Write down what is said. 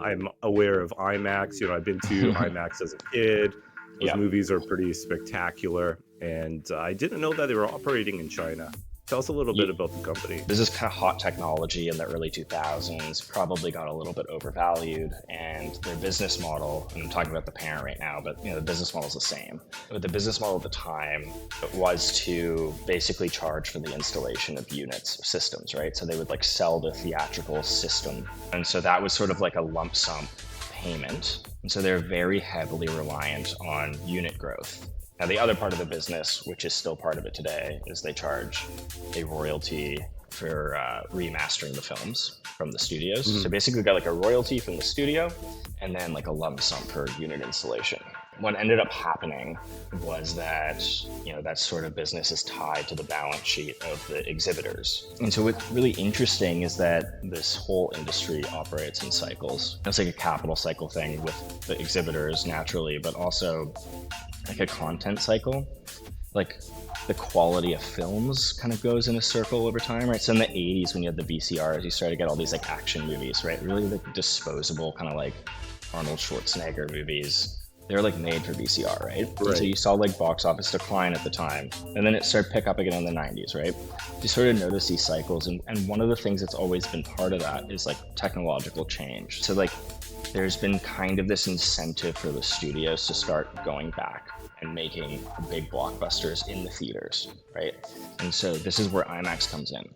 I'm aware of Imax. I've been to Imax as a kid. Those Yeah. movies are pretty spectacular, and I didn't know that they were operating in China. Tell us a little bit about the company. This is kind of hot technology in the early 2000s, probably got a little bit overvalued, and their business model, and I'm talking about the parent right now, but the business model is the same. But the business model at the time was to basically charge for the installation of units, systems, right? So they would like sell the theatrical system. And so that was sort of like a lump sum payment. And so they're very heavily reliant on unit growth. Now, the other part of the business, which is still part of it today, is they charge a royalty for remastering the films from the studios. Mm-hmm. So basically, we got like a royalty from the studio and then like a lump sum per unit installation. What ended up happening was that, that sort of business is tied to the balance sheet of the exhibitors. And so what's really interesting is that this whole industry operates in cycles. It's like a capital cycle thing with the exhibitors naturally, but also like a content cycle. Like the quality of films kind of goes in a circle over time, right? So in the 80s, when you had the VCRs, you started to get all these like action movies, right? Really like disposable kind of like Arnold Schwarzenegger movies. They're like made for VCR, right? And so you saw like box office decline at the time, and then it started to pick up again in the 90s, right? You sort of notice these cycles, and one of the things that's always been part of that is like technological change. So like there's been kind of this incentive for the studios to start going back and making big blockbusters in the theaters, right? And so this is where Imax comes in.